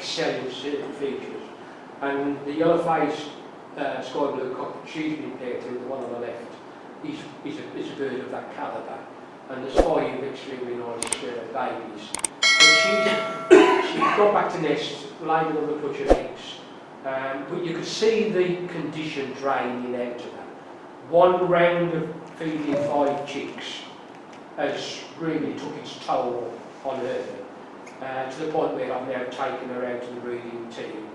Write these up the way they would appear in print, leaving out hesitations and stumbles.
excel in certain features. And the yellow-faced sky blue cock she's been paired to, the one on the left, is a bird of that calibre. And there's 5 extremely nice babies. But she's got back to nest, laid on the clutch of eggs. But you could see the condition draining out of that. One round of feeding 5 chicks has really took its toll on her, to the point where I've now taken her out to the breeding team.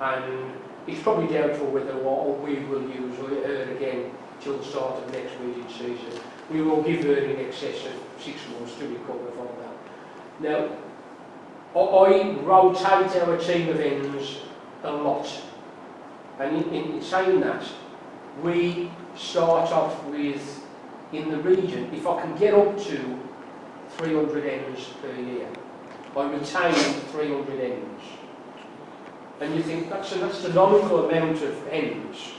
And it's probably doubtful whether we will use her again till the start of next breeding season. We will give her in excess of 6 months to recover from that. Now, I rotate our team of hens a lot, and in saying that, we start off with, in the region, if I can get up to 300 hens per year, I retain 300 hens. And you think that's an astronomical amount of hens.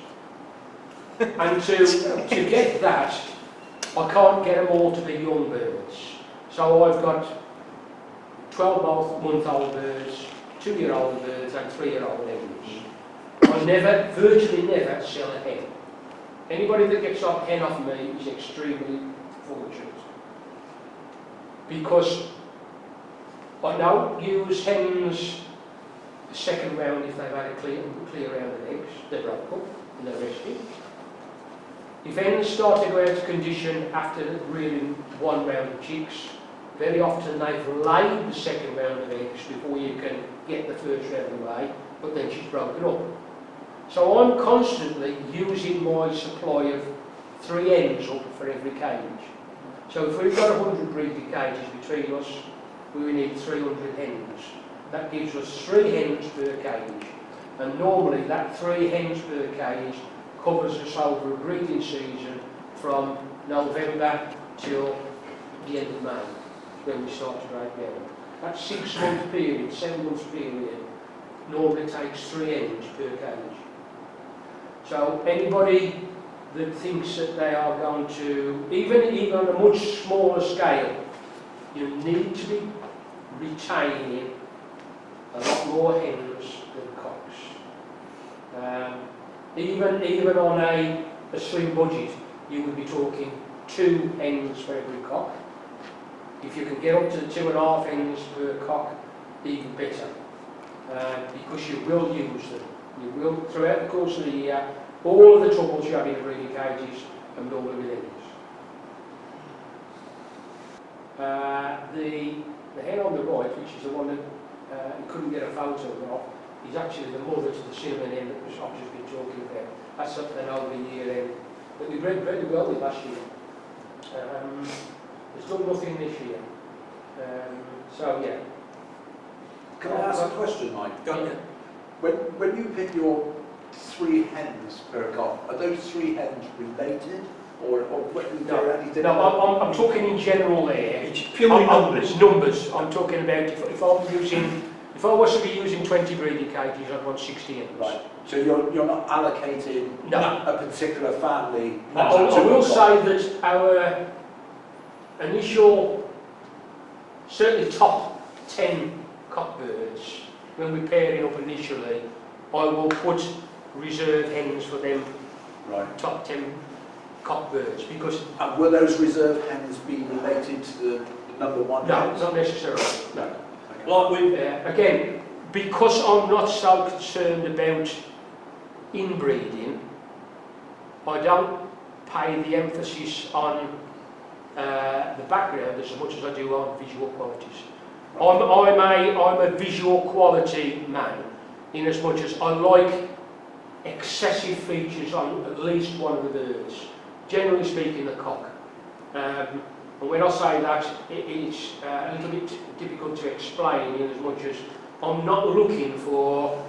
And to get that, I can't get them all to be young birds. So I've got 12-month-old birds, 2-year-old birds and 3-year-old hens. I virtually never sell a hen. Anybody that gets a hen off me is extremely fortunate. Because I don't use hens the second round if they've had a clear round of eggs. They're broke up and they're resting. If hens start to go out of condition after rearing 1 round of chicks, very often they've laid the second round of eggs before you can get the first round away, but then she's broken up. So I'm constantly using my supply of 3 hens up for every cage. So if we've got 100 breeding cages between us, we need 300 hens. That gives us 3 hens per cage. And normally that 3 hens per cage covers us over a breeding season from November till the end of May, when we start to break down. That 6-month period, 7 months period, normally takes 3 hens per cage. So anybody that thinks that they are going to, even on a much smaller scale, you need to be retaining a lot more hens than cocks. Even on a slim budget, you would be talking 2 hens for every cock. If you can get up to the 2.5 hens per cock, even better, because you will use them. You will, throughout the course of the year, all of the troubles you have in the breeding cages are normally with hens. The hen on the right, which is the one that you couldn't get a photo of, is actually the mother to the cinnamon hen that I've just been talking about. That's an over year hen that we bred very well with last year. There's done nothing this year. So yeah. Can I ask a question, Mike? Go on. When you pick your 3 hens per cock, are those 3 hens related? Or No, I'm talking in general there. It's purely numbers. Numbers. I'm talking about if I was to be using 20 breeding cages, I'd want 60 hens. Right. So you're not allocating a particular family. I will say that our initial, certainly top 10 cockbirds, when we're pairing up initially, I will put reserve hens for them. Right. Top 10 cockbirds, because. And will those reserve hens be related to the number 1 No, hens? not necessarily. No. Okay. Like with Again, because I'm not so concerned about inbreeding, I don't pay the emphasis on the background as much as I do on visual qualities. I'm a visual quality man, in as much as I like excessive features on at least one of the birds. Generally speaking, the cock. And when I say that, it's a little bit difficult to explain, in as much as I'm not looking for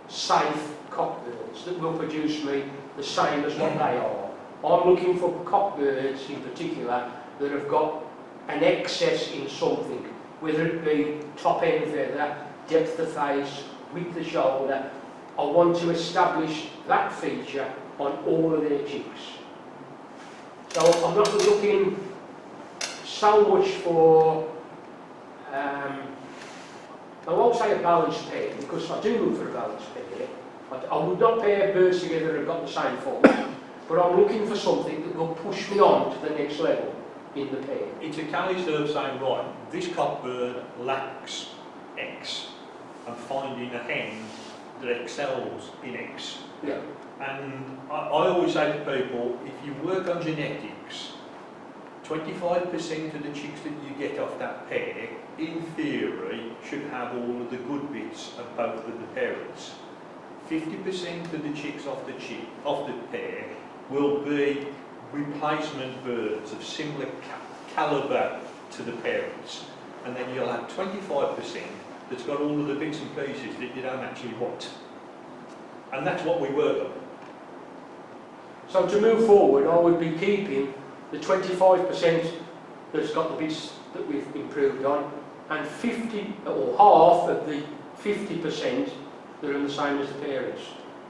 safe cockbirds that will produce me the same as what they are. I'm looking for cockbirds in particular that have got an excess in something, whether it be top end feather, depth of face, width of shoulder. I want to establish that feature on all of their chicks. So I'm not looking so much for I won't say a balanced pair, because I do look for a balanced pair. I would not pair birds together and got the same form, but I'm looking for something that will push me on to the next level in the pair. It's a case of saying, right, this cockbird lacks X, and finding a hen that excels in X. Yeah. And I always say to people, if you work on genetics, 25% of the chicks that you get off that pair, in theory, should have all of the good bits of both of the parents. 50% of the chicks off the pair will be replacement birds of similar calibre to the parents, and then you'll have 25% that's got all of the bits and pieces that you don't actually want. And that's what we work on. So to move forward, I would be keeping the 25% that's got the bits that we've improved on, and 50 or half of the 50% that are the same as the parents.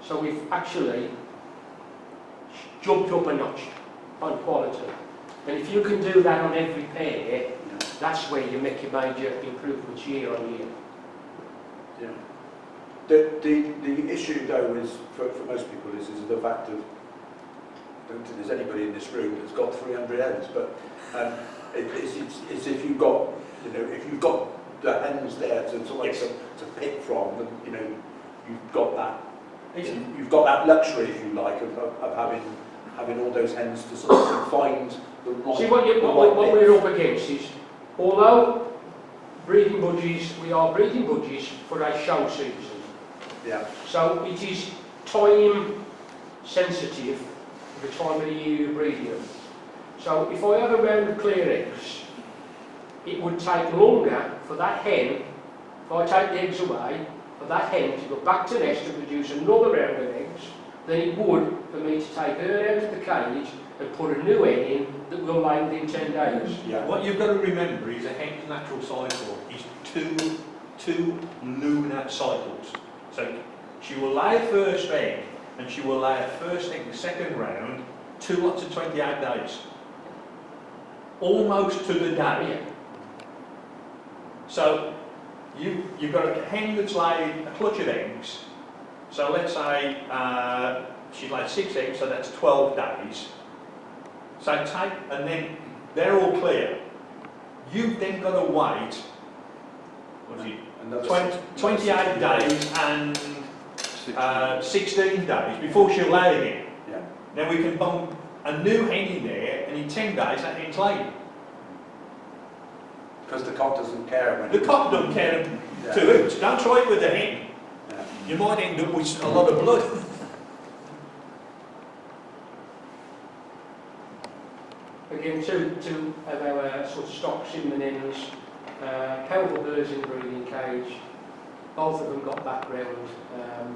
So we've actually jumped up a notch on quality. And if you can do that on every pair, that's where you make your major improvements year on year. Yeah. The issue though is, for most people, is the fact of, I don't think there's anybody in this room that's got 300 hens, but it's if you've got, if you've got the hens there to pick from, then, you've got that luxury, if you like, of having all those hens to sort of find the right. See what we're up against is, although breeding budgies, we are breeding budgies for a show season. Yeah. So it is time sensitive, the time of the year you're breeding them. So if I have a round of clear eggs, it would take longer for that hen, if I take the eggs away, for that hen to go back to nest and produce another round of eggs than it would for me to take her out of the cage and put a new hen in that will lay within 10 days. Yeah. What you've got to remember is a hen's natural cycle is two lunar cycles. So she will lay her first egg, and she will lay her first egg the second round, 2 lots of 28 days. Almost to the day. Yeah. So you've got a hen that's laid a clutch of eggs. So let's say she's laid 6 eggs, so that's 12 days. So and then they're all clear. You've then got to wait, what is it, 28 days and 16 days before she'll lay again. Yeah. Then we can bump a new hen in there, and in 10 days that hen's laid. Because the cock doesn't care when The cock doesn't care to hoot. Don't try it with the hen. Yeah. You might end up with a lot of blood. Again, two of our sort of stock cinnamon hens, powerful birds in the breeding cage. Both of them got background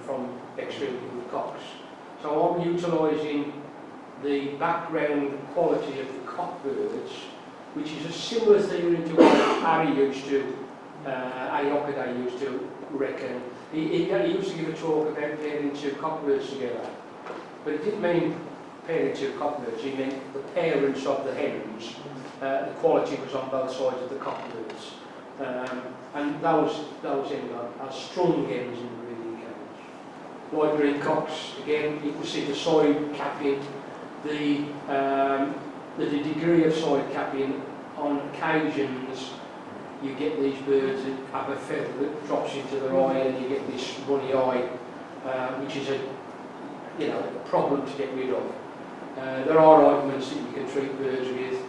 from extremely good cocks. So I'm utilising the background quality of the cock birds, which is a similar theory to what Harry used to, Ayokade used to reckon. He used to give a talk about pairing 2 cock birds together, but it didn't mean pairing 2 cock birds, he meant the parents of the hens, the quality was on both sides of the cock birds. And those hens are strong hens in the breeding cage. White green cocks, again, you can see the side capping, the degree of side capping. On occasions, you get these birds that have a feather that drops into their eye, and you get this runny eye, which is a problem to get rid of. There are ointments that you can treat birds with,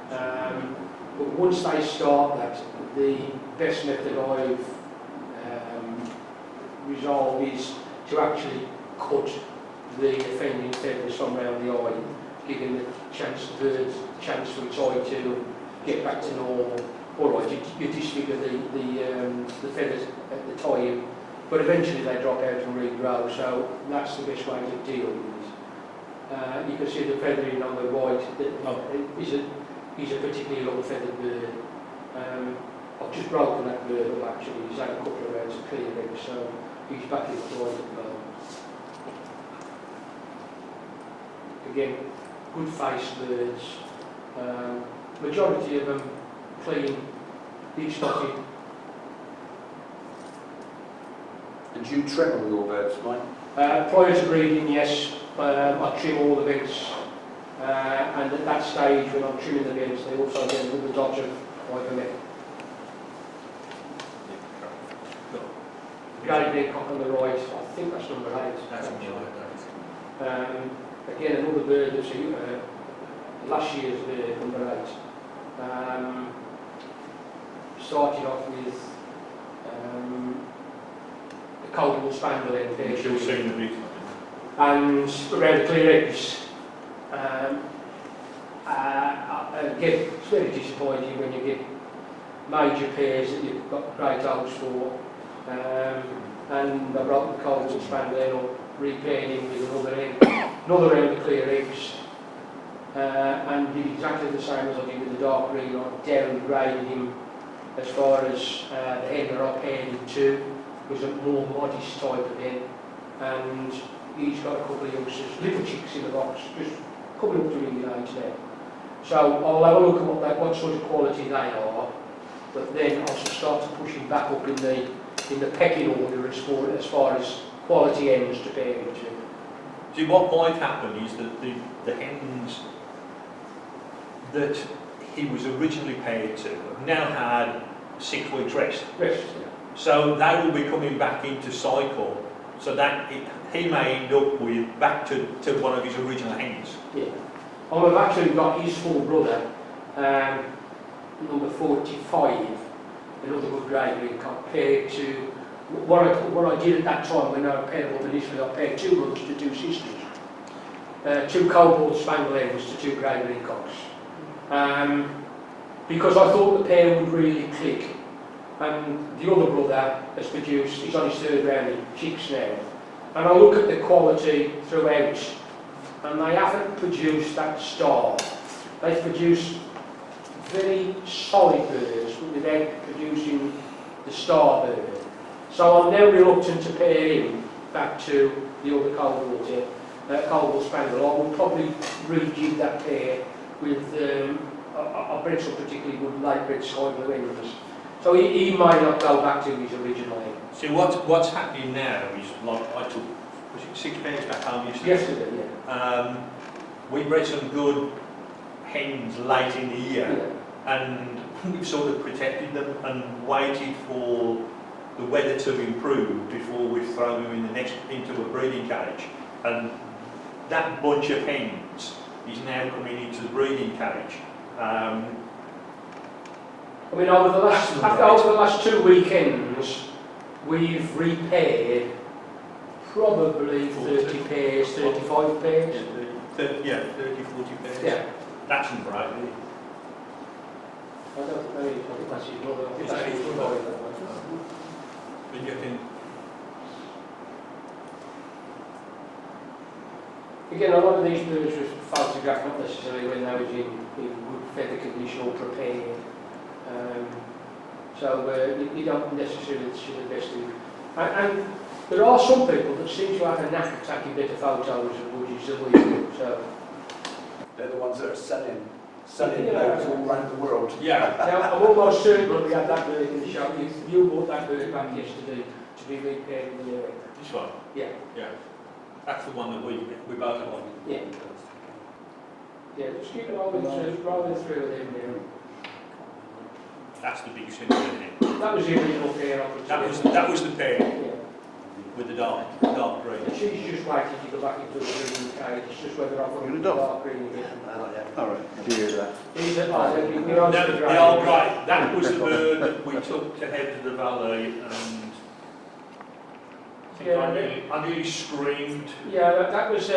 but once they start that, the best method I've resolved is to actually cut the offending feathers from around the eye, giving the bird a chance for its eye to get back to normal. All right, you disfigure the feathers at the time, but eventually they drop out and regrow, so that's the best way to deal with it. You can see the feathering on the white, he's a particularly long-feathered bird. I've just broken that bird up actually, he's had a couple of rounds of clear eggs, so he's back in the white at the moment. Again, good faced birds. Majority of them clean, big spotted. And do you trim all your birds, Mike? Prior to breeding, yes, I trim all the beds, and at that stage when I'm trimming the beds, they also get a little dodge of ivermectin. Great big cock on the right, I think that's number 8. That's right. Again, another bird that's last year's bird, number 8. Started off with the Coldwell Spaniel in She'll see in the bit. and around the clear eggs. Again, it's very disappointing when you get major pairs that you've got great hopes for. And I brought the Coldwell Spaniel up, repaired him with another round of clear eggs, and did exactly the same as I did with the dark green. I downgraded him as far as the hen that I paired him to was a more modest type of hen, and he's got a couple of youngsters, little chicks in the box, just coming up to really age now. So I'll have a look at what sort of quality they are, but then I'll start to push him back up in the pecking order as far as quality hens to pair him to. See, what might happen is that the hens that he was originally paired to have now had 6 weeks rest. Rest, So they will be coming back into cycle, so that he may end up with back to one of his original hens. yeah. I've actually got his full brother, number 45, another good grade green cock, paired to what I did at that time when I paired up initially. I paired 2 brothers to 2 sisters, 2 Coldwell Spaniel hens to 2 grey green cocks, because I thought the pair would really click. And the other brother has produced, he's on his 3rd round in chicks now, and I look at the quality throughout, and they haven't produced that star. They've produced very solid birds without producing the star bird. So I'm now reluctant to pair him back to the other Coldwell Spaniel. I will probably rejig that pair with, I've bred some particularly good light bred sky blue hens. So he might not go back to his original hen. See, what's happening now is, like, I took, was it 6 pairs back home yesterday? Yeah. We bred some good hens late in the year, and we've sort of protected them and waited for the weather to improve before we've thrown them into a breeding cage. And that bunch of hens is now coming into the breeding cage. I mean, over the last 2 weekends, we've repaired probably 30 pairs, 35 pairs. Yeah, 30, 40 pairs. Yeah. That's not right, really. I don't know, I think that's his brother. I think that's his brother. But you can... Again, a lot of these birds were photographed not necessarily when they was in good feather condition or prepared. So you don't necessarily see the best in. And there are some people that seem to have a knack of taking better photos of budgies than we do. So They're the ones that are selling birds all around the world. Yeah. now, I'm almost certain when we had that bird in the shop, you bought that bird back yesterday to be repaired in the area. This one? Yeah. Yeah. That's the one that we both want. Yeah. Yeah, just keep rolling through them now. That's the big symbol in it. That was the original pair I put together. That was the pair Yeah. with the dark green. And she's just waiting to go back into the green cage. It's just whether I've got the dark green again. Alright, do you hear that? These are The old grey. That was the bird that we took to head to the valley, and I nearly screamed. Yeah, that was.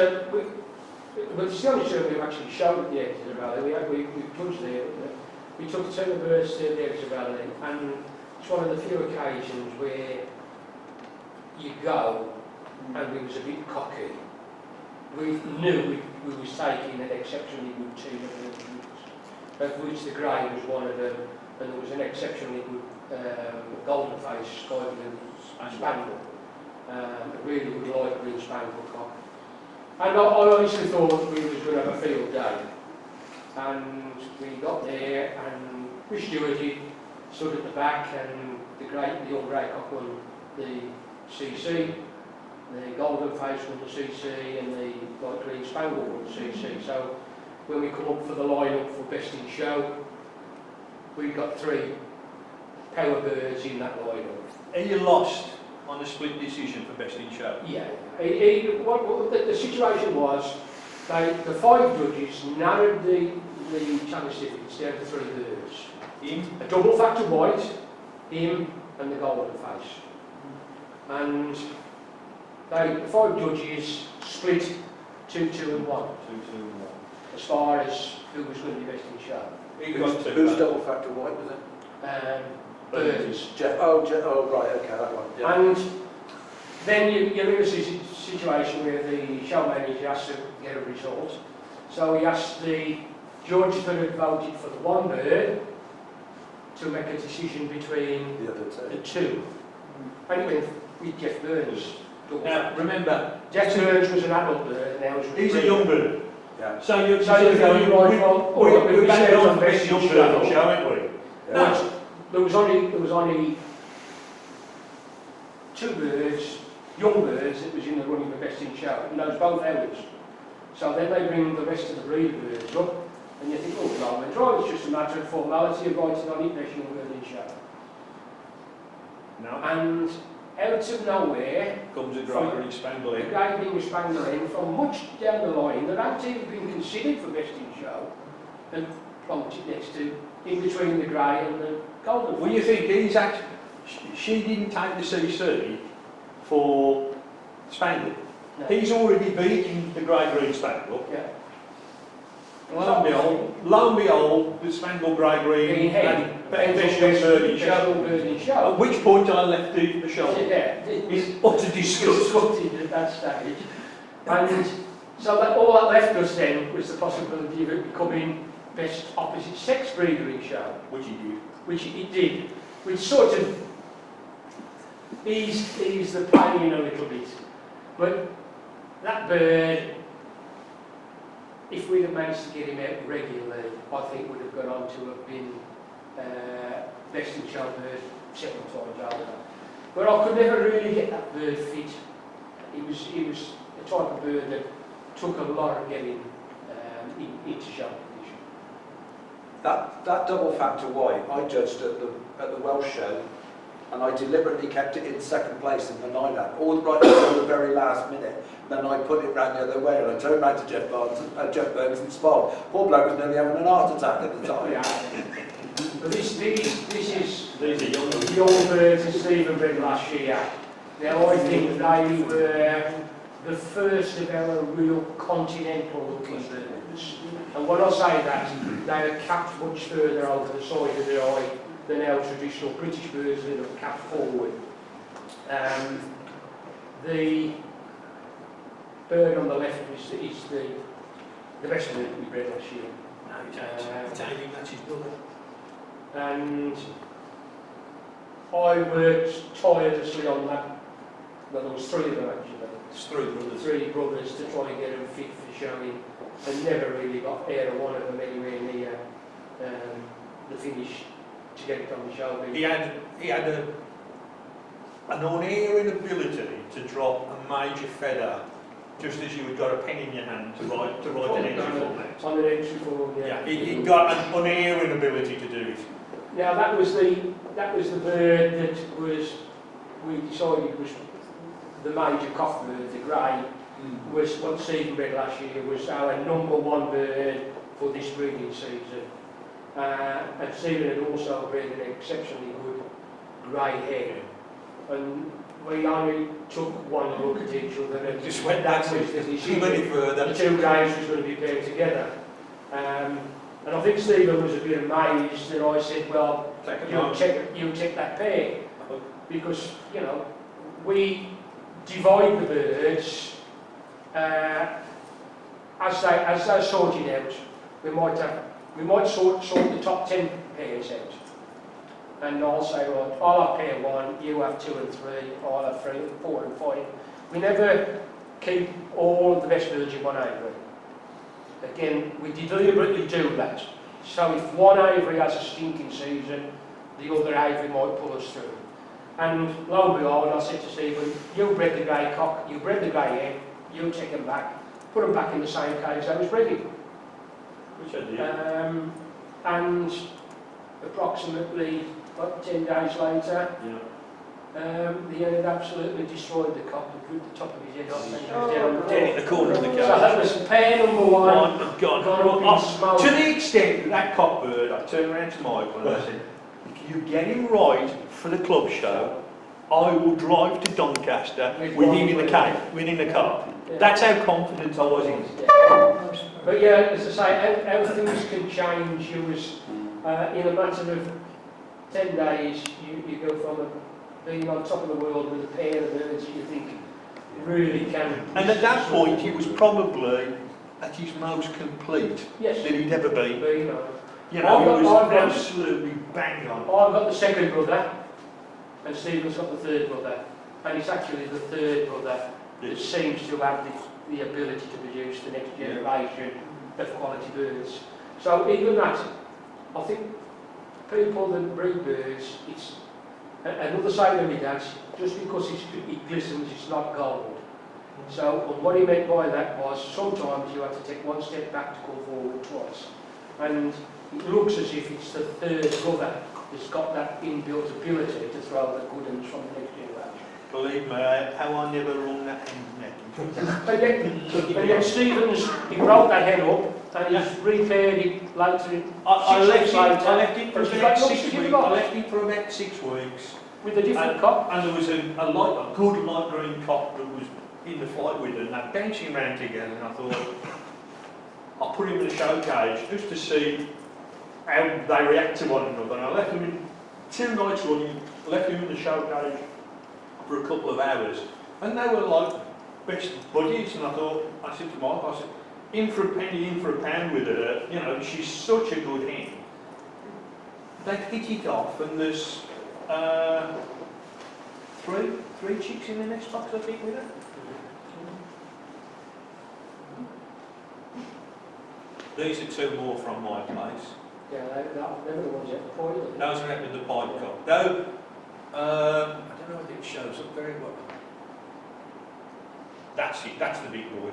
But it's the only show we've actually shown at the edge of the valley. We plunged there. We took 2 birds to the edge of the valley, and it's one of the few occasions where you go, and we was a bit cocky. We knew we was taking an exceptionally good team of birds, of which the grey was one of them, and there was an exceptionally good golden face sky blue spaniel, a really good light green spangled cock. And I honestly thought we was going to have a field day. And we got there, and we stewarded, stood at the back, and the young grey cock won the CC, the golden face won the CC, and the light green spangle won the CC. So when we come up for the line-up for best in show, we've got 3 power birds in that line-up. Are you lost on a split decision for best in show? Yeah, what the situation was, the 5 judges narrowed the challenge difference down to 3 birds. Him? A double factor white, him and the golden face. And the 5 judges split 2, 2 and 1 2, 2 and 1. as far as who was going to be best in show. He got 2. Who's double factor white, was it? Birds. Oh, right, okay, that one. Yeah. And then you're in a situation where the show manager has to get a result. So he asked the judge that had voted for the 1 bird to make a decision between The other 2. the 2. And he went with Jeff Burns. Now, remember, Jeff Burns was an adult bird, now he's a young bird. Yeah. So you're So going, you're right, well, we've been on best best in young show. bird, haven't we? Yeah. No, there was only 2 birds, young birds, that was in the running for best in show, and those both hours. So then they bring the rest of the breeder birds up, and you think, oh, no, we're dry, it's just a matter of formality of writing on it, best young bird in show. No. And out of nowhere, Comes a From- Gregory Spangle the in. grey being spangled in from much down the line that hadn't even been considered for best in show, and plonked it next to, in between the grey and the golden. Well, you think he's actually, she didn't take the CC for Spangle. No. He's already beaten the Gregory Spangle. Yeah. Lo and behold, the Spangle Gregory Green head. and best young bird in show. Bird in At show. which point I left the show. Yeah, It's utter disgust. disgusted at that stage. And so that, all that left us then was the possibility of it becoming best opposite sex breeder in show, Which he did. which it did, which sort of eased the pain a little bit. But that bird, if we'd have managed to get him out regularly, I think would have gone on to have been best in show bird 7 times over. But I could never really get that bird fit. He was a type of bird that took a lot of getting into show condition. That double factor white, I judged at the Welsh show, and I deliberately kept it in 2nd place in the line-up, all right until the very last minute. Then I put it round the other way, and I turned round to Jeff Burns and smiled. Poor bloke was nearly having an heart attack at the time. Yeah. But this is These are young. young birds that Stephen bred last year. Now I think they were the first of our real continental looking birds. And when I say that, they are capped much further over the side of the eye than our traditional British birds that are capped forward. The bird on the left is the best bird we bred last year. That's his brother. And I worked tirelessly on that. Well, there was 3 of them actually. It's 3 brothers. 3 brothers to try and get them fit for showing, and never really got air of one of them anywhere near the finish to get it on the show. He had an unerring ability to drop a major feather just as you had got a pen in your hand to write an entry form out. On an entry form, yeah. Yeah, he got an unerring ability to do it. Now that was the bird that we decided was the major cock bird, the grey, was what Stephen bred last year, was our #1 bird for this breeding season. And Stephen had also bred an exceptionally good grey head. And we only took one look at each other and Just went that back was the too decision. many further. The 2 greys was going to be paired together. And I think Stephen was a bit amazed that I said, well, you take that pair. Because, you know, we divide the birds as they're sorted out. We might sort the top 10 pairs out. And I'll say, right, I'll have pair 1, you have 2 and 3, I'll have 3, 4 and 5. We never keep all of the best birds in one aviary. Again, we deliberately do that. So if one aviary has a stinking season, the other aviary might pull us through. And lo and behold, I said to Stephen, you bred the grey cock, you bred the grey hen, you take them back, put them back in the same cage I was breeding. Which I did. And approximately, 10 days later, Yeah. the hen had absolutely destroyed the cock and put the top of his head off. And he was Oh, dead In the corner of the So cage. that was pair number one. Oh, God. Gone up in smoke. To the extent that that cockbird, I turned around to Michael and I said, if you get him right for the club show, I will drive to Doncaster with him in the cage, within the car. Yeah. That's how confident I was in. But yeah, as I say, how things can change. You was in a matter of 10 days, you go from being on top of the world with a pair of birds that you think really can. And at that point, he was probably at his most complete Yes. that he'd ever been. You know. You know, he was I've got- absolutely bang on. I've got the second brother, and Stephen's got the third brother, and it's actually the third brother that seems to have the ability to produce the next generation of quality birds. So even that, I think people that breed birds, it's another side of it, that just because it glistens, it's not gold. So what he meant by that was sometimes you have to take one step back to go forward twice. And it looks as if it's the third brother that's got that inbuilt ability to throw the good ones from the next generation. Believe me, how I never rung that hen neck. And yet Stevens, he broke that head up and he's repaired it later in I left weeks him. later. I left him for But you about got 6 youngsters, weeks. you got? I left him for about 6 weeks. With a different And- cock. And there was a good light green cock that was in the flight with her, and they're bouncing around together, and I thought, I'll put him in a show cage just to see how they react to one another. And I left him in 2 nights running, left him in the show cage for a couple of hours, and they were like best buddies. And I said to Mike, I said, in for a penny, in for a pound with her, you know, she's such a good hen. They hit it off, and there's three chicks in the nest box, I think, with her. These are 2 more from my place. Yeah, they were the ones at the point. Those are out with the pipe cock. Though, I don't know if it shows up very well. That's it, that's the big boy.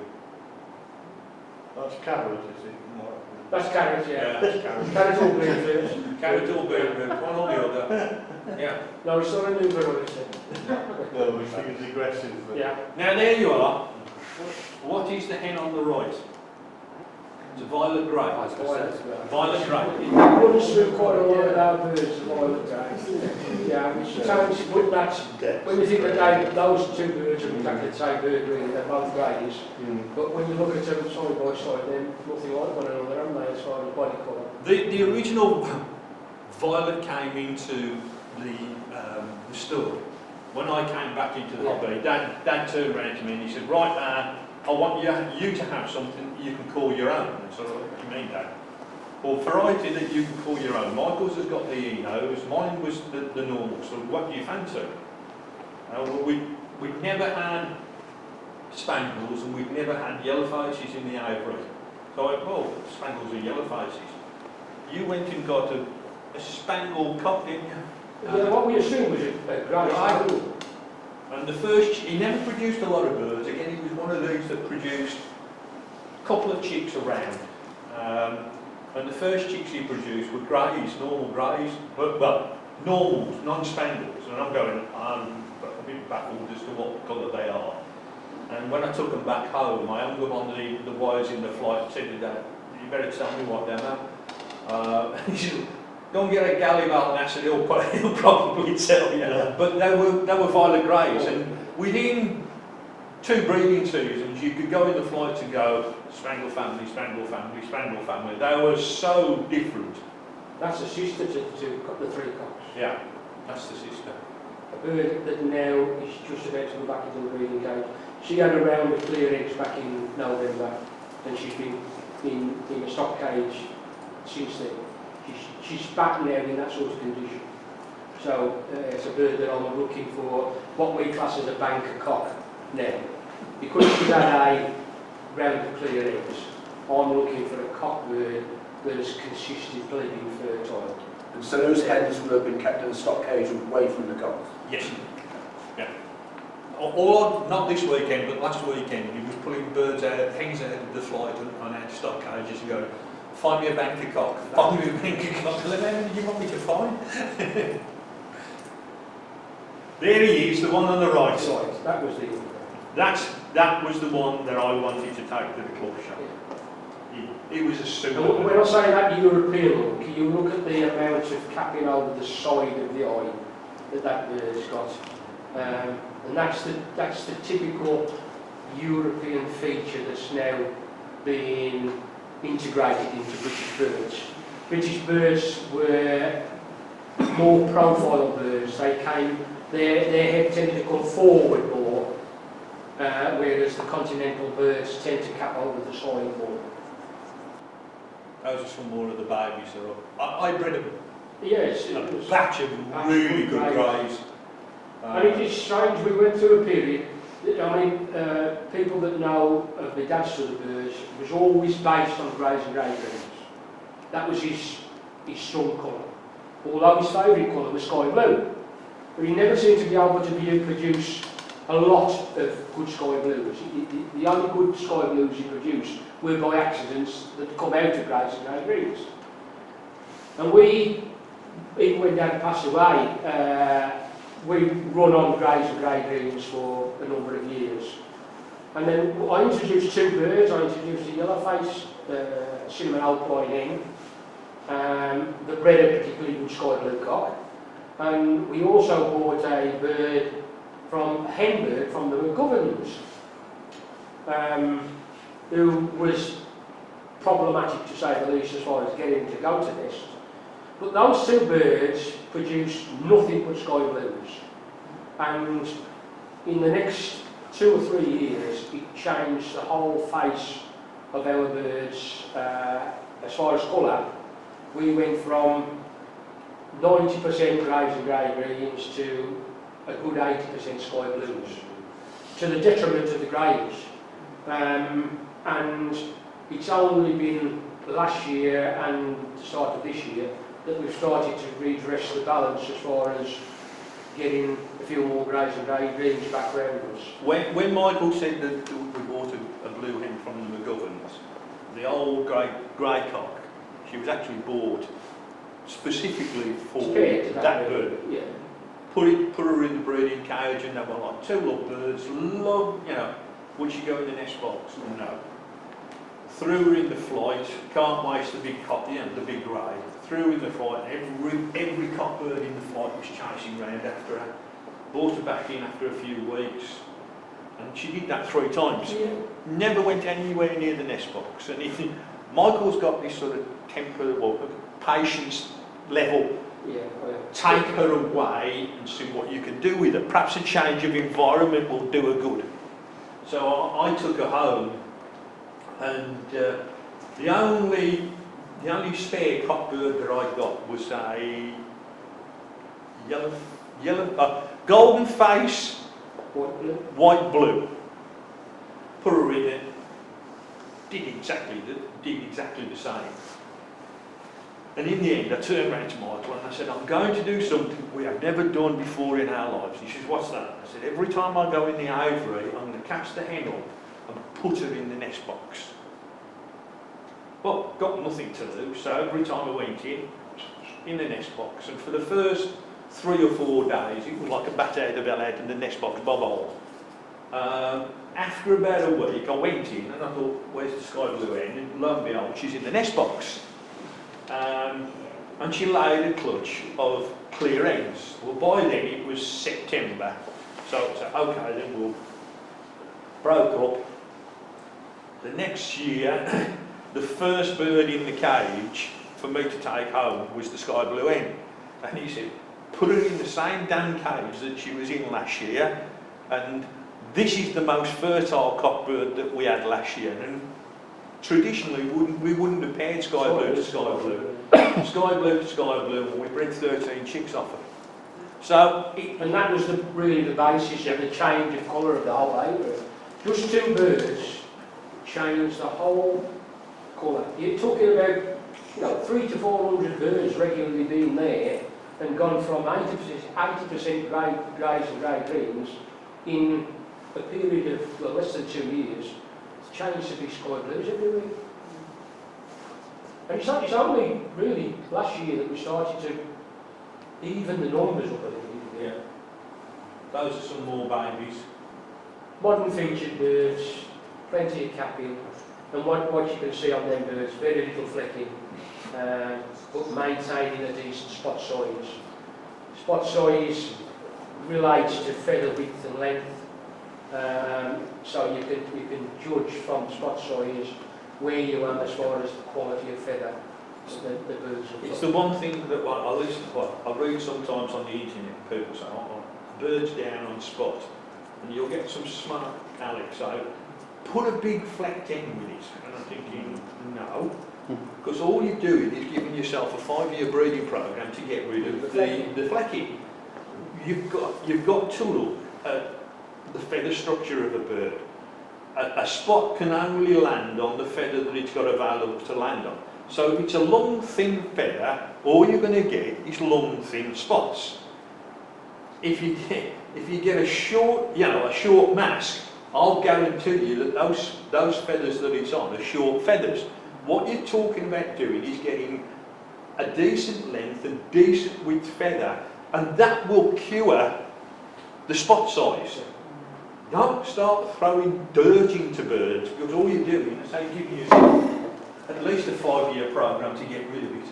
That's carrot, is it? That's carrot, yeah. That's carrot. Carrot all green first. Carrot or beetroot, one or the other. Yeah. No, it's not a new variety. No, we think it's aggressive. But Yeah. Now there you are. What is the hen on the right? It's a violet grey. Violet grey. It runs through quite a lot of our birds, the violet grey. Yeah, which sounds, but that's, when you think that those 2 birds are exactly the same bird really, they're both greys. But when you look at them side by side, they're nothing like one another, aren't they, as far as body colour? The original violet came into the stud. When I came back into the hobby, Dad turned around to me and he said, right now, I want you to have something you can call your own. And so, what do you mean, Dad? Well, variety that you can call your own. Michael's has got the Enos, mine was the normal, so what do you fancy? Well, we'd never had spangles and we'd never had yellow faces in the aviary. So I went, well, spangles are yellow faces. You went and got a spangled cock, didn't you? Yeah, what we assumed was a grey spangle. And the first, he never produced a lot of birds. Again, he was one of these that produced a couple of chicks around. And the first chicks he produced were greys, normal greys, but, well, normals, non-spangles. And I'm going, I'm a bit baffled as to what colour they are. And when I took them back home, I hung them on the wires in the flight and said to Dad, you better tell me what they're at. He said, go and get a gallivant and I said, he'll probably tell you. Yeah. But they were violet greys, and within 2 breeding seasons you could go in the flight to go spangle family, spangle family, spangle family. They were so different. That's a sister to the 3 cocks. Yeah, that's the sister. A bird that now is just about to go back into the breeding cage. She had a round of clear eggs back in November, and she's been in a stock cage since then. She's back now in that sort of condition. So it's a bird that I'm looking for, what we class as a banker cock now. Because she's had a round of clear eggs, I'm looking for a cock bird that has consistently been fertile. And so those hens would have been kept in a stock cage away from the cocks? Yes. Yeah. Not this weekend, but last weekend, he was pulling birds out, hens out of the flight on our stock cages and going, find me a banker cock, find me a banker cock. How many do you want me to find? There he is, the one on the right side. Right, that was the... That was the one that I wanted to take to the club show. It was a super. And when I say that European look, you look at the amount of capping over the side of the eye that bird's got. And that's the typical European feature that's now being integrated into British birds. British birds were more profile birds. Their head tended to come forward more, whereas the continental birds tend to cap over the side more. Those are some more of the babies that are. I bred Yes, a batch of really good greys. And it is strange, we went through a period, people that know of my dad's sort of birds was always based on greys and grey greens. That was his strong colour. Although his favourite colour was sky blue. But he never seemed to be able to produce a lot of good sky blues. The only good sky blues he produced were by accidents that come out of greys and grey greens. And we, even when Dad passed away, we run on greys and grey greens for a number of years. And then I introduced two birds. I introduced the yellow-faced cinnamon alpine hen, that bred a particularly good sky blue cock. And we also bought a bird a hen bird from the McGoverns, who was problematic to say the least as far as getting to go to nest. But those two birds produced nothing but sky blues. And in the next 2 or 3 years, it changed the whole face of our birds. As far as colour, we went from 90% greys and grey greens to a good 80% sky blues, to the detriment of the greys. And it's only been last year and the start of this year that we've started to redress the balance as far as getting a few more greys and grey greens back round us. When Michael said that we bought a blue hen from the McGoverns, the old grey cock, she was actually bought specifically for that bird. Yeah. Put her in the breeding cage, and they were like two little birds. Would she go in the nest box? No. Threw her in the flight. Can't waste the big cock, the big grey. Threw her in the flight. Every cock bird in the flight was chasing round after her. Brought her back in after a few weeks, and she did that 3 times. Yeah. Never went anywhere near the nest box. And Michael's got this sort of temper, patience level. Yeah. Take her away and see what you can do with her. Perhaps a change of environment will do her good. So I took her home, and the only spare cock bird that I got was a golden face, white blue. Put her in it. Did exactly the same. And in the end, I turned around to Michael and I said, I'm going to do something we have never done before in our lives. He says, what's that? I said, every time I go in the aviary, I'm going to catch the hen up and put her in the nest box. Well, got nothing to do, so every time I went in the nest box, and for the first 3 or 4 days, it was like a bat out of hell out in the nest box, bob. After about a week, I went in and I thought, where's the sky blue hen? And lo and behold, she's in the nest box. And she laid a clutch of clear hens. Well, by then it was September, so I said, okay, then we'll broke up. The next year, the first bird in the cage for me to take home was the sky blue hen. And he said, put her in the same damn cage that she was in last year, and this is the most fertile cock bird that we had last year. And traditionally, we wouldn't have paired sky blue to sky blue. Sky blue to sky blue, and we bred 13 chicks off her. So, and that was really the basis of the change of colour of the whole aviary. Just 2 birds changed the whole colour. You're talking about 300 to 400 birds regularly being there and gone from 80% greys and grey greens in a period of less than 2 years. It's changed to be sky blues every week. And it's only really last year that we started to even the numbers up a little bit. Yeah. Those are some more babies. Modern featured birds, plenty of capping, and what you can see on them birds, very little flecking, but maintaining a decent spot size. Spot size relates to feather width and length, so you can judge from spot size where you are as far as the quality of feather the birds have It's got. the one thing that I read sometimes on the internet, people say, oh, birds down on spot, and you'll get some smart Alex out, put a big flecked end with it, and I'm thinking, no, because all you're doing is giving yourself a 5-year breeding program to get rid of the flecking. You've got to look at the feather structure of a bird. A spot can only land on the feather that it's got available to land on. So if it's a long, thin feather, all you're going to get is long, thin spots. If you get a short, a short mask, I'll guarantee you that those feathers that it's on are short feathers. What you're talking about doing is getting a decent length and decent width feather, and that will cure the spot size. Don't start throwing dirt into birds, because all you're doing is giving yourself at least a 5-year program to get rid of it.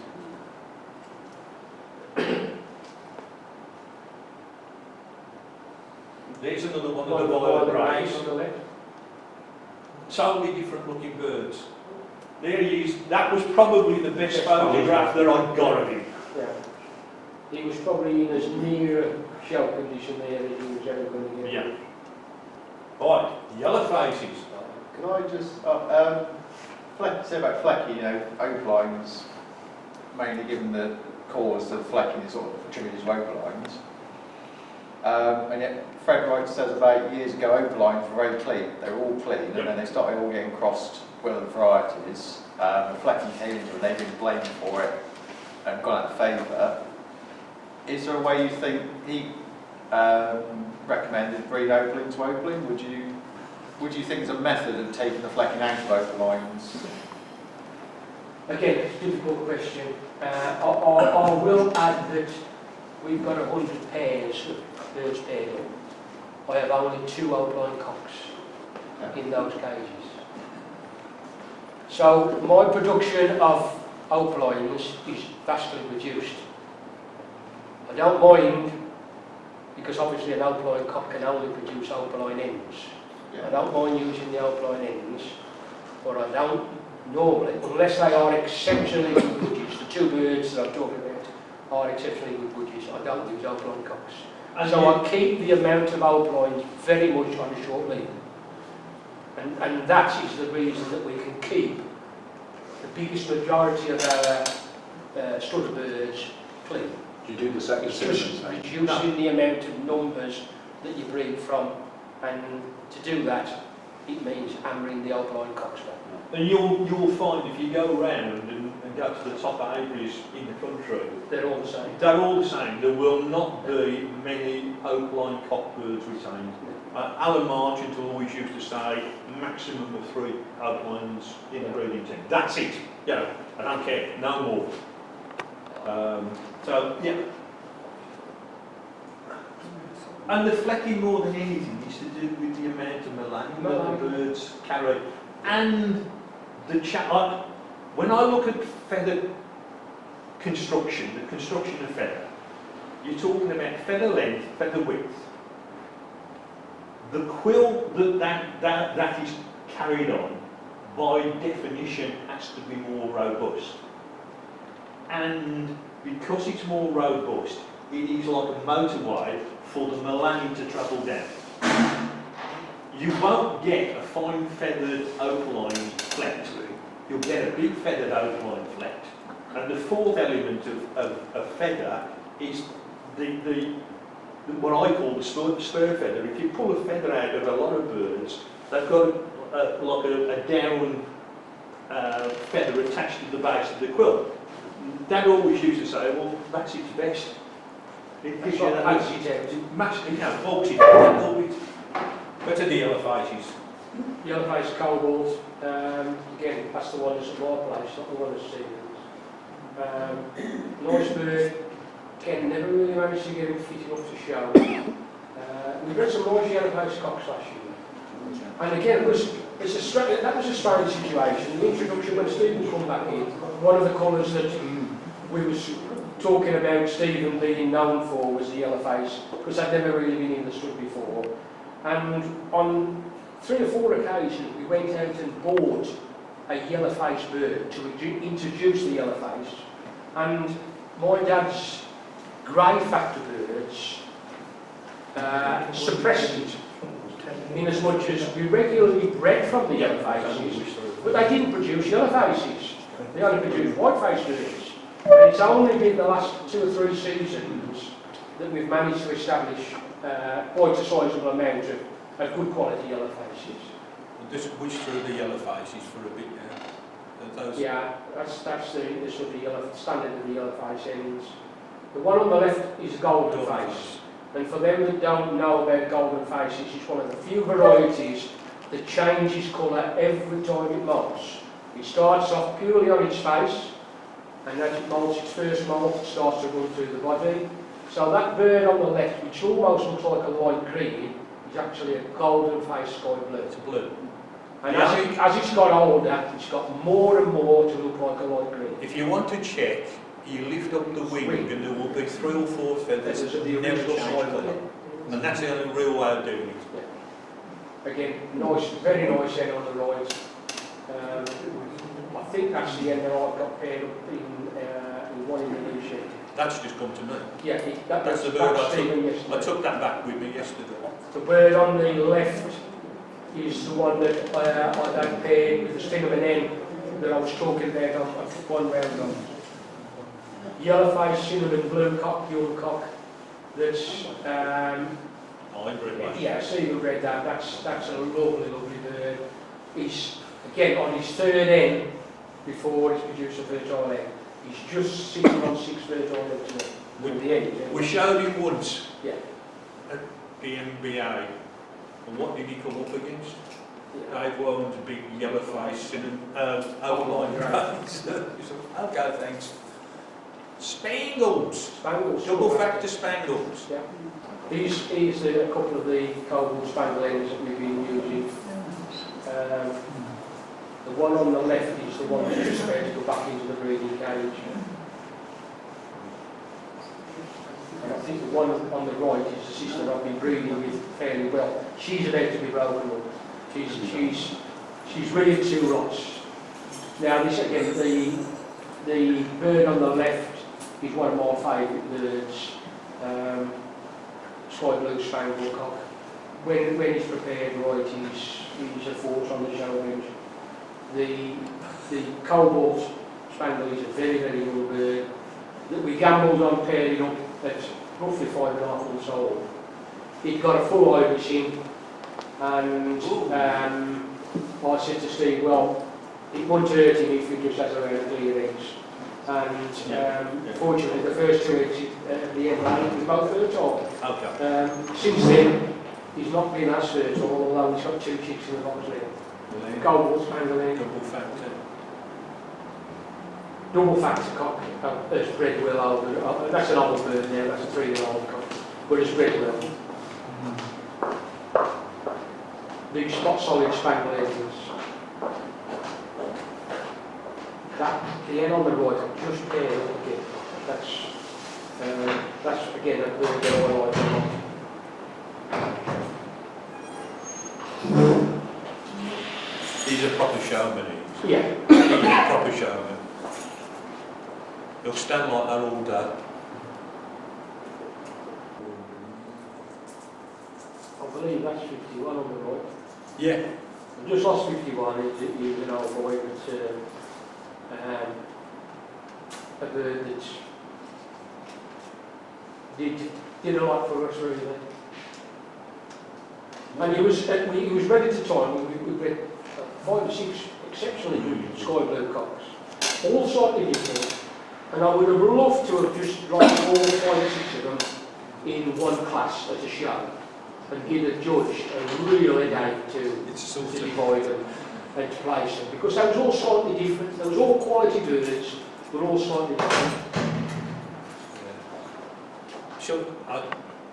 There's another one of the violet greys. on the left. Totally different looking birds. There he is. That was probably the best photograph that I got of him. Yeah. He was probably in as near a shell condition there as he was ever going to get. Yeah. Right, yellow faces. Can I just say about flecking, opalines, mainly given the cause of flecking is sort of attributed to opalines. And yet Fred Wright says about years ago opalines were very clean, they were all clean, and then they started all getting crossed with other varieties. The flecking came into it, they've been blamed for it and gone out of favour. Is there a way you think he recommended breed opaline to opaline? Would you think there's a method of taking the flecking out of opalines? Again, difficult question. I will add that we've got 100 pairs of birds paired up. I have only 2 opaline cocks in those cages. So my production of opalines is vastly reduced. I don't mind, because obviously an opaline cock can only produce opaline ends. I don't mind using the opaline ends, but I don't normally, unless they are exceptionally good budgies. The 2 birds that I'm talking about are exceptionally good budgies. I don't use opaline cocks. And So I keep the amount of opalines very much on a short lead. And that is the reason that we can keep the biggest majority of our stud birds clean. Do you do the second It's just reducing the amount of numbers that you breed from, and to do that, it means hammering the opaline cocks back. And you'll find if you go around and go to the top apiaries in the country, They're all the same. they're all the same. There will not be many opaline cock birds retained. Alan Marchant always used to say maximum of 3 opalines in the breeding team. That's it. I don't care, no more. So yeah. And the flecking more than anything is to do with the amount of melanoma that the birds carry. And the when I look at feather construction, the construction of feather, you're talking about feather length, feather width. The quill that is carried on, by definition, has to be more robust. And because it's more robust, it is like a motorway for the melanine to travel down. You won't get a fine feathered opaline flecked. You'll get a big feathered opaline flecked. And the 4th element of feather is what I call the spur feather. If you pull a feather out of a lot of birds, they've got like a down feather attached to the base of the quilt. Dad always used to say, well, that's its best. It gives you that massive, you know, bulks it out a little bit. But to the yellow faces, Yellow face cobalt, again, that's the one that's at my place, not the one that's Stevens. Nice bird, Ken never really managed to get him fit enough to show. We bred some nice yellow face cocks last year. And again, that was a strange situation. The introduction, when Stephen come back in, one of the colours that we was talking about Stephen being known for was the yellow face, because I'd never really been in the stud before. And on 3 or 4 occasions we went out and bought a yellow face bird to introduce the yellow face. And my dad's grey factor birds suppressed it, in as much as we regularly bred from the yellow faces, but they didn't produce yellow faces. They only produced white face birds. And it's only been the last 2 or 3 seasons that we've managed to establish quite a sizable amount of good quality yellow faces. Just which through the yellow faces for a bit now. Those Yeah, that's the sort of yellow standard of the yellow face ends. The one on the left is a golden face. And for them that don't know about golden faces, it's one of the few varieties that changes colour every time it molts. It starts off purely on its face, and as it molts its first molt, it starts to run through the body. So that bird on the left, which almost looks like a light green, is actually a golden face sky blue. it's blue. And as it's got older, it's got more and more to look like a light green. If you want to check, you lift up the wing and there will be 3 or 4 feathers Feathers of the never original change colour. colour. And that's the only real way of doing it. Again, nice, very nice end on the right. I think that's the end that I got paired up in one in the new shed. That's just come to me. Yeah, That's the bird I Stephen took. yesterday. I took that back with me yesterday. The bird on the left is the one that I don't paired with the sting of an N that I was talking about on one round on. Yellow face, cinnamon blue cock, young cock. That's Hybrid one. yeah, Stephen read that. That's a lovely, lovely bird. He's again on his 3rd N before he's produced a fertile egg. He's just sitting on 6 fertile eggs now. With the egg. We showed him once Yeah. at the MBA. And what did he come up against? Yeah. Dave Wone's big yellow face and outline grains. He said, okay, thanks. Spangles. Spangles. Double factor spangles. Yeah. He's a couple of the cobalt spangle ends that we've been using. The one on the left is the one that's just about to go back into the breeding cage. And I think the one on the right is the sister I've been breeding with fairly well. She's about to be broken up. She's reared 2 lots. Now this again, the bird on the left is one of my favourite birds. Sky blue spangle cock. When he's prepared right, he's a force on the show bench. The cobalt spangle is a very, very young bird that we gambled on pairing up at roughly 5.5 months old. He'd got a full iris in, and I said to Steve, well, it wouldn't hurt him if he just has around clear eggs. And fortunately, the first 2 eggs at the end line was both fertile. Okay. Since then, he's not been as fertile, although he's got 2 chicks in the box now. Cobalt spangle egg. Double factor. Double factor cock has bred well over. That's an old bird now, that's a 3-year-old cock, but it's bred well. Big spot solid spangle eggs. The end on the right, I've just paired up again. That's again a bird that I like a lot. He's a proper showman. Yeah. He's a proper showman. He'll stand like that all day. I believe that's 51 on the right. Yeah. I've just lost 51, it was an old boy, but a bird that did a lot for us really. And he was ready to time. We bred 5 or 6 exceptionally good sky blue cocks, all slightly different, and I would have loved to have just dropped all 5 or 6 of them in one class at a show, and he'd have judged a real headache to divide them and to place them, because they was all slightly different, they was all quality birds, but all slightly different. So,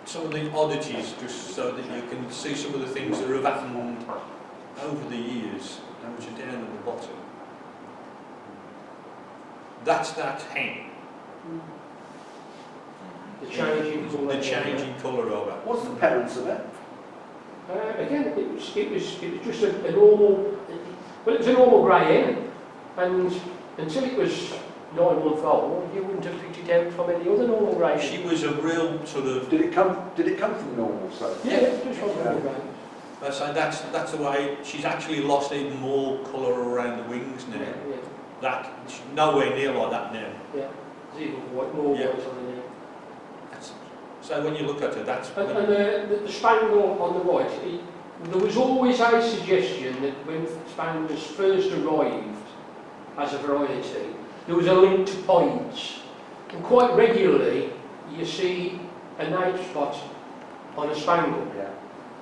some of the oddities, just so that you can see some of the things that have happened over the years, which are down at the bottom. That's that hen. The changing colour. The changing colour of it. What's the parents of it? Again, it was just a normal, well, it was a normal grey hen, and until it was 9 months old, you wouldn't have picked it out from any other normal grey hen. She was a real sort of. Did it come from normal? So Yeah, just from normal grey. So that's the way. She's actually lost even more colour around the wings now. Yeah. That she's nowhere near like that now. Yeah, there's even more Yeah. white on the neck. So when you look at her, that's. And the spangle on the right, there was always a suggestion that when spangles first arrived as a variety, there was a link to points. And quite regularly, you see a nape spot on a spangle. yeah.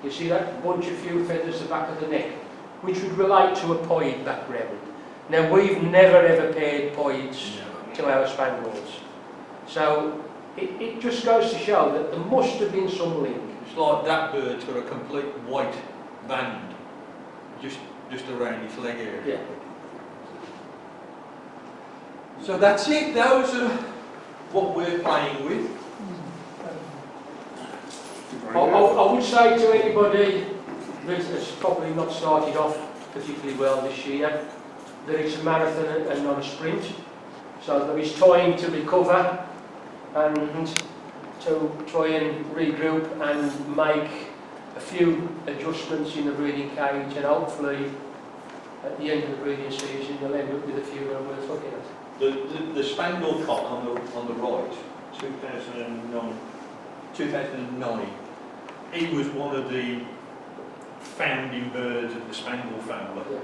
You see that bunch of few feathers at the back of the neck, which would relate to a pied background. Now, we've never ever paired pieds to our spangles. So, it just goes to show that there must have been some link. It's like that bird's got a complete white band just around its leg area. Yeah. So that's it. Those are what we're playing with. I would say to anybody that has probably not started off particularly well this year, that it's a marathon and not a sprint. So there is time to recover and to try and regroup and make a few adjustments in the breeding cage, and hopefully at the end of the breeding season you'll end up with a few that are worth looking at. The spangled cock on the right, 2009. He was one of the founding birds of the Spangle family. Yeah.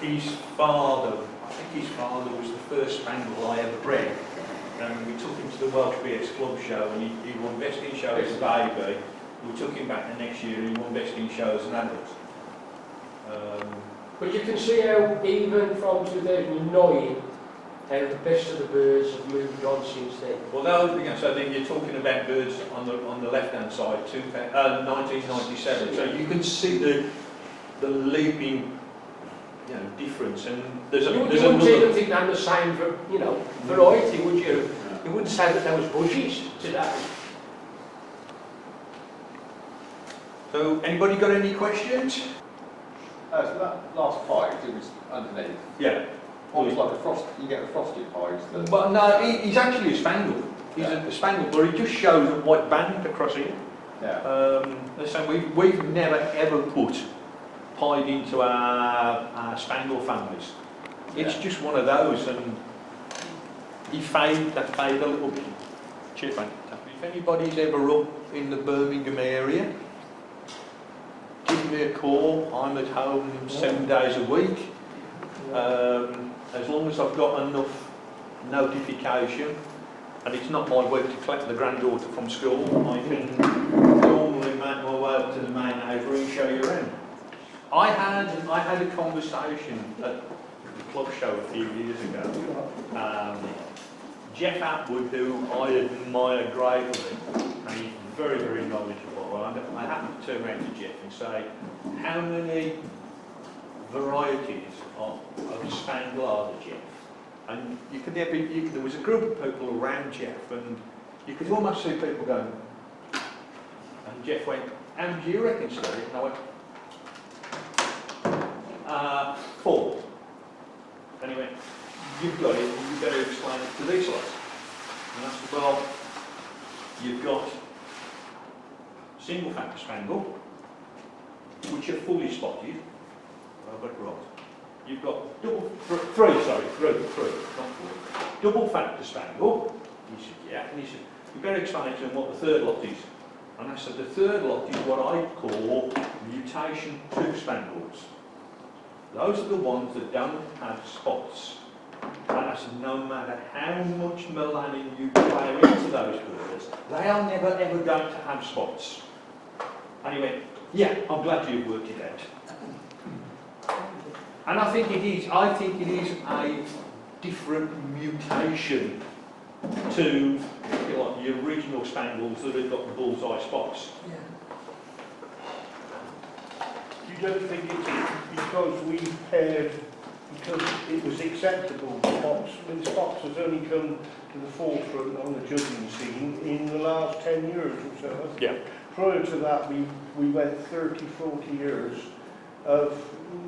His father, I think his father was the first Spangle I ever bred. And we took him to the Welsh Bears Club show, and he won best in show as a baby. We took him back the next year and he won best in show as an adult. But you can see how even from 2009, how the best of the birds have moved on since then. Well, so then you're talking about birds on the left-hand side, 1997. So you can see the leaping, difference. And there's You there's wouldn't another. even think they're the same, variety, would you? You wouldn't say that there was bushes today. So anybody got any questions? So that last pied, it was underneath. Yeah. Almost like a frost. You get the frosted pies. But no, he's actually a Spangle. He's a Spangle, but he just shows a white band across here. Yeah. So we've never ever put pied into our Spangle families. It's Yeah. just one of those, and they fade a little bit. Cheers, mate. If anybody's ever up in the Birmingham area, give me a call. I'm at home 7 days a week. As long as I've got enough notification, and it's not my week to collect the granddaughter from school, I can normally make my way up to the main aviary and show you around. I had a conversation at the club show a few years ago. Jeff Atwood, who I admire greatly, and he's very, very knowledgeable. I happened to turn around to Jeff and say, how many varieties of Spangle are there, Jeff? And there was a group of people around Jeff, and you could almost see people going, and Jeff went, how many do you reckon, Steve? And I went, 4. And he went, you've got it, you better explain it to these lads. And I said, well, you've got single factor Spangle, which are fully spotted. I've got it right. You've got three, not 4. Double factor Spangle. He said, yeah. And he said, you better explain to them what the third lot is. And I said, the third lot is what I call mutation 2 Spangles. Those are the ones that don't have spots. And I said, no matter how much melanin you plough into those birds, they are never ever going to have spots. And he went, yeah, I'm glad you've worked it out. And I think it is a different mutation to, if you like, the original spangles that have got the bullseye spots. You don't think it's because we paired, because it was acceptable, spots, when spots has only come to the forefront on the judging scene in the last 10 years or so? Yeah. Prior to that, we went 30, 40 years of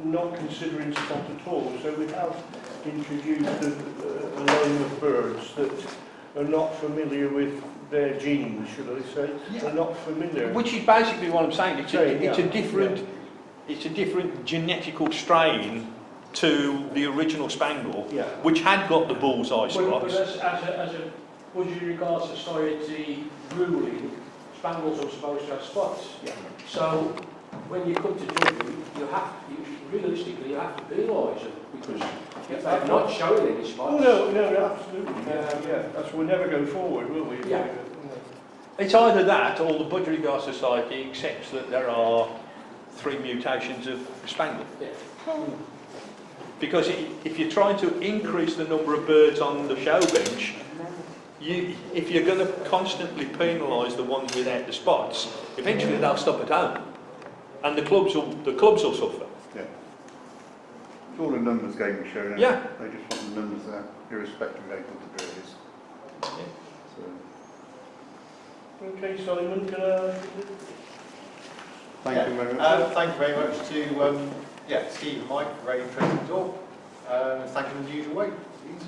not considering spot at all. So we have introduced a line of birds that are not familiar with their genes, should I say? Yeah. Are not familiar. Which is basically what I'm saying. It's a Yeah. different, it's a different genetical strain to the original spangle, Yeah. which had got the bullseye But spots. as a Budgerigar Society ruling, spangles are supposed to have spots. Yeah. So when you come to judging, realistically, you have to penalise them, because if they're not showing any spots. Oh, no, absolutely. Yeah. That's, we'll never go forward, will we? Yeah. It's either that or the Budgerigar Society accepts that there are 3 mutations of spangle. Yeah. Because if you're trying to increase the number of birds on the show bench, if you're going to constantly penalise the ones without the spots, eventually they'll stop at home, and the clubs will suffer. Yeah. It's all a numbers game we're showing. Yeah. They just want the numbers there, irrespective of how good the bird is. So, Okay, Simon, can I... thank you very much. Thank you very much to Steve and Mike for a very interesting talk. Thank you in the usual way, please.